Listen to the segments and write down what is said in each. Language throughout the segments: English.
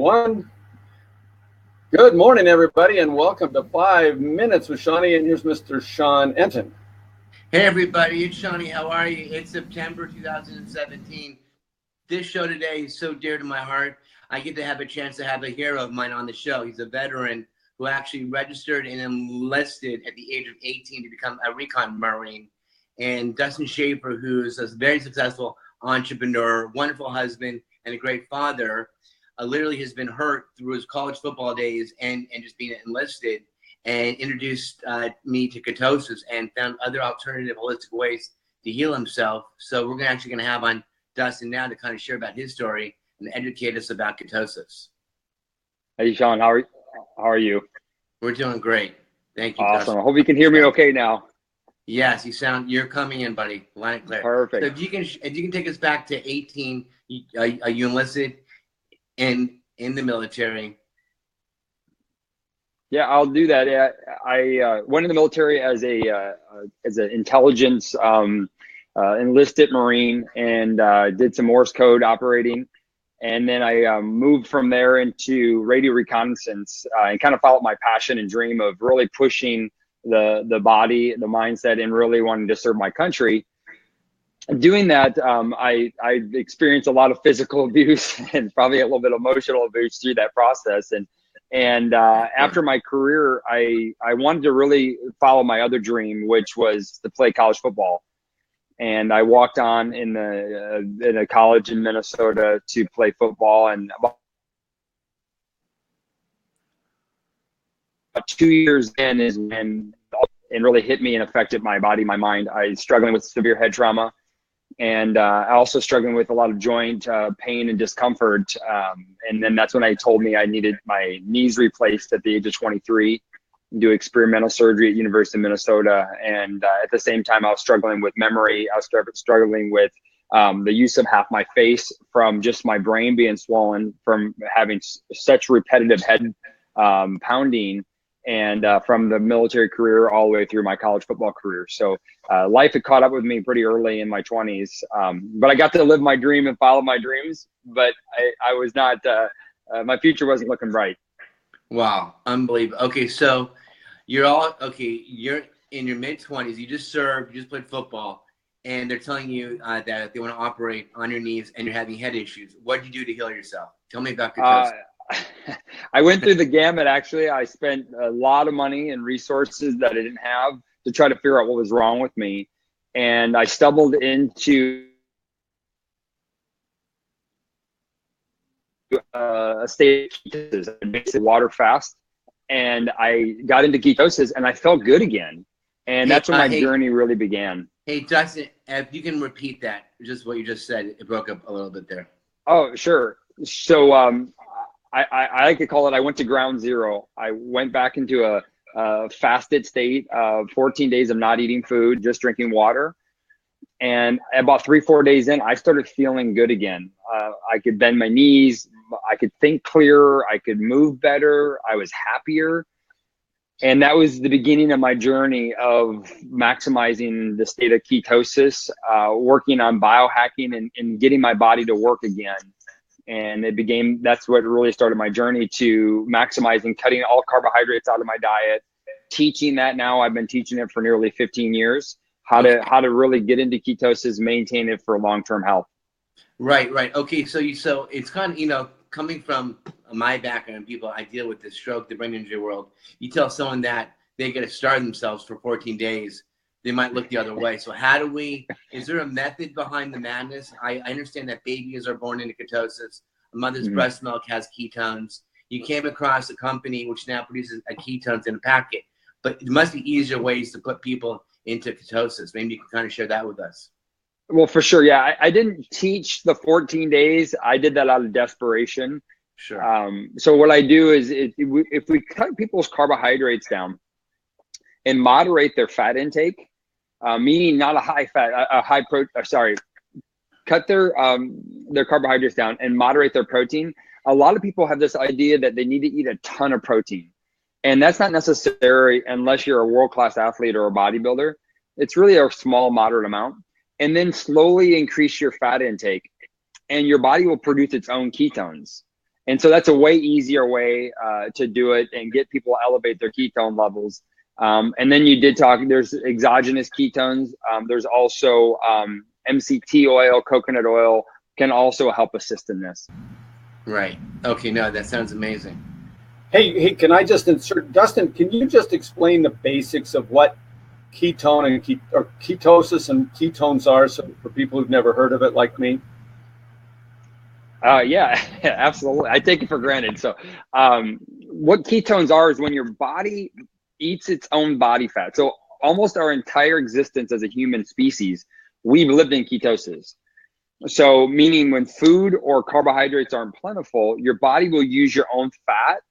one. Good morning, everybody, and welcome to 5 Minutes with Shawnee. And here's Mr. Sean Entin. Hey, everybody, it's Shawnee. How are you? It's September 2017. This show today is so dear to my heart. I get to have a chance to have a hero of mine on the show. He's a veteran who actually registered and enlisted at the age of 18 to become a Recon Marine. And Dustin Schaffer, who's a very successful entrepreneur, wonderful husband, and a great father, literally has been hurt through his college football days and just being enlisted, and introduced me to Ketosis and found other alternative holistic ways to heal himself. So we're actually going to have on Dustin now to kind of share about his story and educate us about Ketosis. Hey, Sean, how are you? We're doing great. Thank you, awesome. Dustin. I hope you can hear me okay now. Yes, you're coming in, buddy. Line it clear. Perfect. So if you can take us back to 18, you enlisted in the military. Yeah, I'll do that. Yeah, I went in the military as an intelligence enlisted Marine, and did some Morse code operating, and then I moved from there into radio reconnaissance, and kind of followed my passion and dream of really pushing the body, the mindset, and really wanting to serve my country. Doing that, I experienced a lot of physical abuse and probably a little bit of emotional abuse through that process. And after my career, I wanted to really follow my other dream, which was to play college football. And I walked on in a college in Minnesota to play football. And about 2 years in is when it really hit me and affected my body, my mind. I was struggling with severe head trauma. And I also struggling with a lot of joint pain and discomfort. And then that's when I told me I needed my knees replaced at the age of 23, do experimental surgery at University of Minnesota. And at the same time, I was struggling with memory. I was struggling with the use of half my face from just my brain being swollen from having such repetitive head pounding. And from the military career all the way through my college football career. So life had caught up with me pretty early in my 20s. But I got to live my dream and follow my dreams. But I was not, my future wasn't looking bright. Wow, unbelievable. Okay, so you're in your mid-20s. You just served, you just played football. And they're telling you that they want to operate on your knees and you're having head issues. What did you do to heal yourself? Tell me about Ketosis. I went through the gamut. Actually, I spent a lot of money and resources that I didn't have to try to figure out what was wrong with me. And I stumbled into a state of ketosis, basically water fast. And I got into ketosis and I felt good again. And that's when my journey really began. Hey, Dustin, if you can repeat that, just what you just said, it broke up a little bit there. Oh, sure. So, I like to call it, I went to ground zero. I went back into a fasted state of 14 days of not eating food, just drinking water. And about 3-4 days in, I started feeling good again. I could bend my knees. I could think clearer. I could move better. I was happier. And that was the beginning of my journey of maximizing the state of ketosis, working on biohacking and getting my body to work again. And that's what really started my journey to maximizing, cutting all carbohydrates out of my diet, teaching that now. I've been teaching it for nearly 15 years, how to really get into ketosis, maintain it for long-term health. Right. Okay. So it's kind of, coming from my background, people I deal with the stroke, the brain injury world, you tell someone that they get to starve themselves for 14 days, they might look the other way. So is there a method behind the madness? I understand that babies are born into ketosis. A mother's breast milk has ketones. You came across a company which now produces a ketones in a packet, but there must be easier ways to put people into ketosis. Maybe you can kind of share that with us. Well, for sure. Yeah. I didn't teach the 14 days. I did that out of desperation. Sure. So what I do is if we cut people's carbohydrates down and moderate their fat intake, meaning not a high fat, cut their carbohydrates down and moderate their protein. A lot of people have this idea that they need to eat a ton of protein. And that's not necessary unless you're a world-class athlete or a bodybuilder. It's really a small, moderate amount. And then slowly increase your fat intake. And your body will produce its own ketones. And so that's a way easier way to do it and get people to elevate their ketone levels. And then you did talk, there's exogenous ketones. There's also MCT oil, coconut oil can also help assist in this. Right. Okay. No, that sounds amazing. Hey, can I just insert, Dustin, can you just explain the basics of what ketone and or ketosis and ketones are, so for people who've never heard of it like me? Yeah, absolutely. I take it for granted. So what ketones are is when your body eats its own body fat. So almost our entire existence as a human species, we've lived in ketosis. So meaning when food or carbohydrates aren't plentiful, your body will use your own fat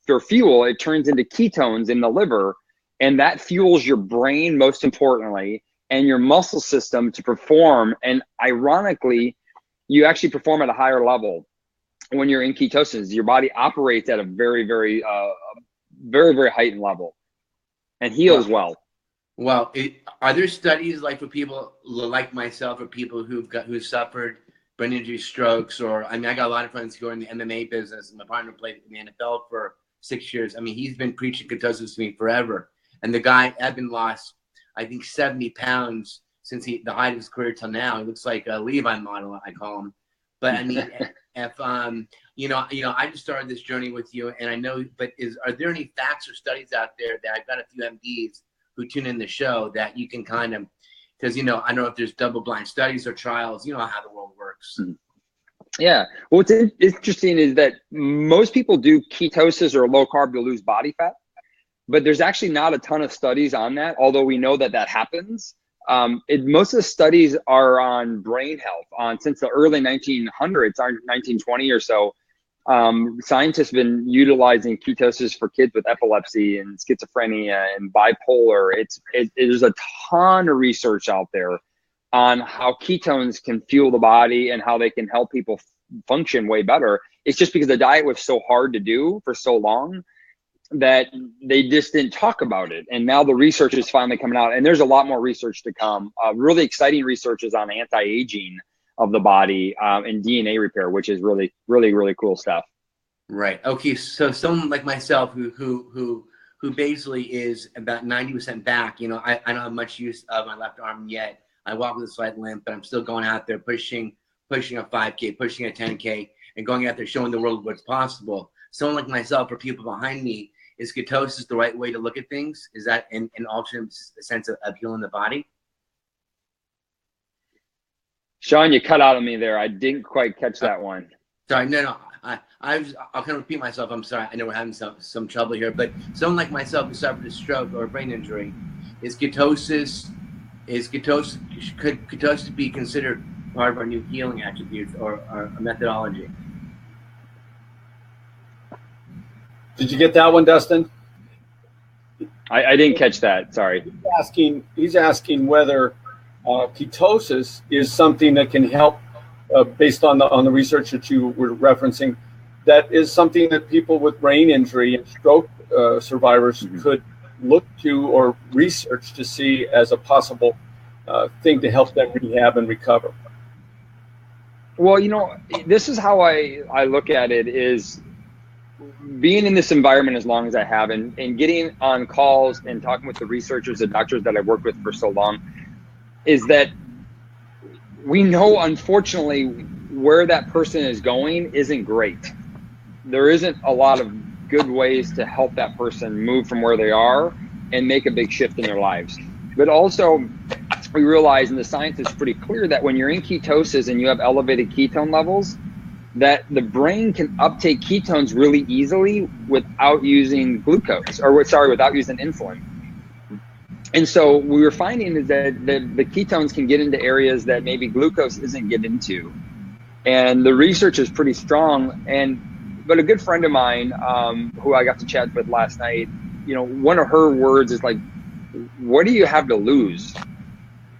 for fuel. It turns into ketones in the liver, and that fuels your brain, most importantly, and your muscle system to perform. And ironically, you actually perform at a higher level when you're in ketosis. Your body operates at a very, very heightened level and heals well. Well, are there studies like for people like myself or people who suffered brain injury, strokes, or I mean, I got a lot of friends who are in the MMA business, and my partner played in the NFL for 6 years. I mean, he's been preaching ketosis to me forever. And the guy, Evan, lost, I think, 70 pounds since the height of his career till now. He looks like a Levi model, I call him. But I mean, if I just started this journey with you, and I know. But are there any facts or studies out there that I've got a few MDs who tune in the show that you can kind of, because I don't know if there's double-blind studies or trials. You know how the world works. Yeah. Well, what's interesting is that most people do ketosis or low carb to lose body fat, but there's actually not a ton of studies on that. Although we know that happens. Most of the studies are on brain health. Since the early 1900s, 1920 or so, scientists have been utilizing ketosis for kids with epilepsy and schizophrenia and bipolar. There's a ton of research out there on how ketones can fuel the body and how they can help people function way better. It's just because the diet was so hard to do for so long that they just didn't talk about it. And now the research is finally coming out, and there's a lot more research to come. Really exciting research is on anti-aging of the body and DNA repair, which is really, really, really cool stuff. Right. Okay. So someone like myself who basically is about 90% back, I don't have much use of my left arm yet. I walk with a slight limp, but I'm still going out there pushing a 5K, pushing a 10K, and going out there showing the world what's possible. Someone like myself or people behind me, is ketosis the right way to look at things? Is that an alternate sense of healing the body? Sean, you cut out on me there. I didn't quite catch that one. Sorry, no. I'll kind of repeat myself. I'm sorry. I know we're having some trouble here, but someone like myself who suffered a stroke or a brain injury, could ketosis be considered part of our new healing attributes or a methodology? Did you get that one, Dustin? I didn't catch that. Sorry. He's asking whether ketosis is something that can help, based on the research that you were referencing, that is something that people with brain injury and stroke survivors could look to or research to see as a possible thing to help them rehab and recover. Well, this is how I look at it, is being in this environment as long as I have, and getting on calls and talking with the researchers and doctors that I've worked with for so long, is that we know, unfortunately, where that person is going isn't great. There isn't a lot of good ways to help that person move from where they are and make a big shift in their lives. But also, we realize, and the science is pretty clear, that when you're in ketosis and you have elevated ketone levels, that the brain can uptake ketones really easily without using without using insulin. And so we were finding is that the ketones can get into areas that maybe glucose isn't getting into. And the research is pretty strong. But a good friend of mine, who I got to chat with last night, one of her words is like, what do you have to lose?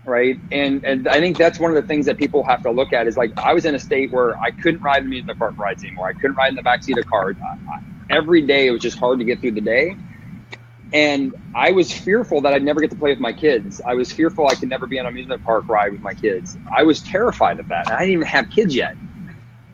Right. And I think that's one of the things that people have to look at is, like, I was in a state where I couldn't ride in amusement park rides anymore. I couldn't ride in the backseat of cars. Every day it was just hard to get through the day. And I was fearful that I'd never get to play with my kids. I was fearful I could never be on an amusement park ride with my kids. I was terrified of that. And I didn't even have kids yet.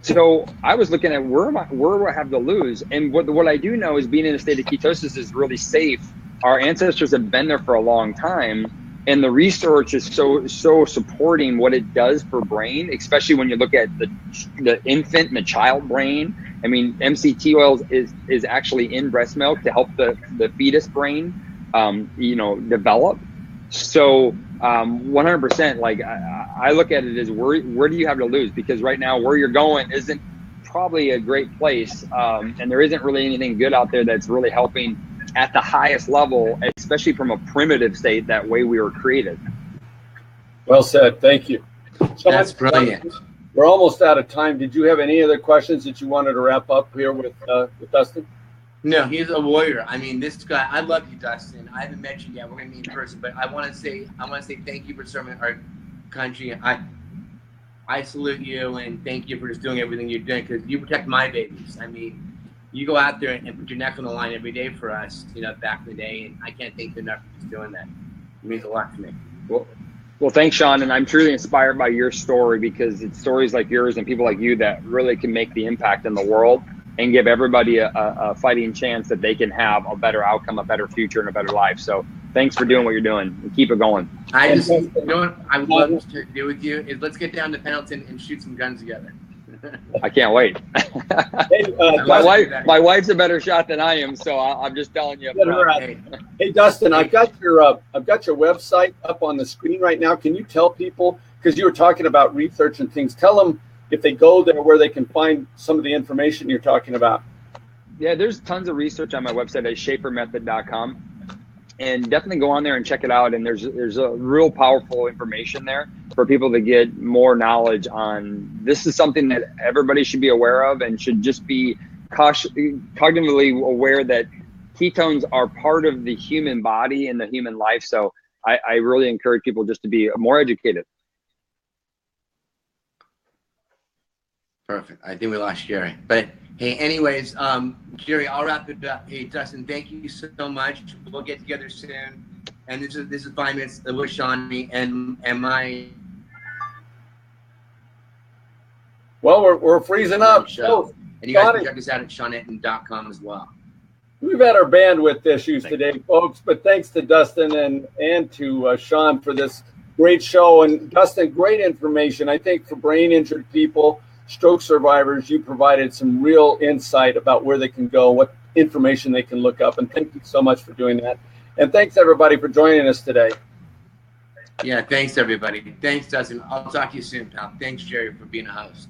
So I was looking at where do I have to lose? And what I do know is being in a state of ketosis is really safe. Our ancestors have been there for a long time. And the research is so supporting what it does for brain, especially when you look at the infant and the child brain. I mean, MCT oil is actually in breast milk to help the fetus brain, develop. So 100%, like I look at it as where do you have to lose? Because right now where you're going isn't probably a great place, and there isn't really anything good out there that's really helping at the highest level, especially from a primitive state that way we were created. Well said. Thank you. That's brilliant. We're almost out of time. Did you have any other questions that you wanted to wrap up here with Dustin? No, he's a warrior. I mean, this guy, I love you, Dustin. I haven't met you yet. We're gonna meet in person, but I want to say thank you for serving our country. I salute you and thank you for just doing everything you're doing, because you protect my babies. I mean, you go out there and put your neck on the line every day for us, back in the day, and I can't thank you enough for just doing that. It means a lot to me. Well, thanks, Sean, and I'm truly inspired by your story, because it's stories like yours and people like you that really can make the impact in the world and give everybody a fighting chance that they can have a better outcome, a better future, and a better life. So thanks for doing what you're doing, and keep it going. What I would love to do with you is let's get down to Pendleton and shoot some guns together. I can't wait. Hey, my wife's a better shot than I am, so I'm just telling you. Hey, Dustin, I've got your website up on the screen right now. Can you tell people, because you were talking about research and things, tell them if they go there where they can find some of the information you're talking about. Yeah, there's tons of research on my website at schaffermethod.com. And definitely go on there and check it out. And there's a real powerful information there for people to get more knowledge on. This is something that everybody should be aware of and should just be cognitively aware that ketones are part of the human body and the human life. So I really encourage people just to be more educated. Perfect. I think we lost Jerry. But hey, anyways, Jerry, I'll wrap it up. Hey, Dustin, thank you so much. We'll get together soon. And this is 5 minutes with Seany and my. Well, we're freezing up. Show. And you guys can check us out at SeanEntin.com as well. We've had our bandwidth issues today, folks, but thanks to Dustin and to Sean for this great show. And Dustin, great information. I think for brain injured people, stroke survivors, you provided some real insight about where they can go, what information they can look up. And thank you so much for doing that. And thanks, everybody, for joining us today. Yeah, thanks, everybody. Thanks, Dustin. I'll talk to you soon, pal. Thanks, Jerry, for being a host.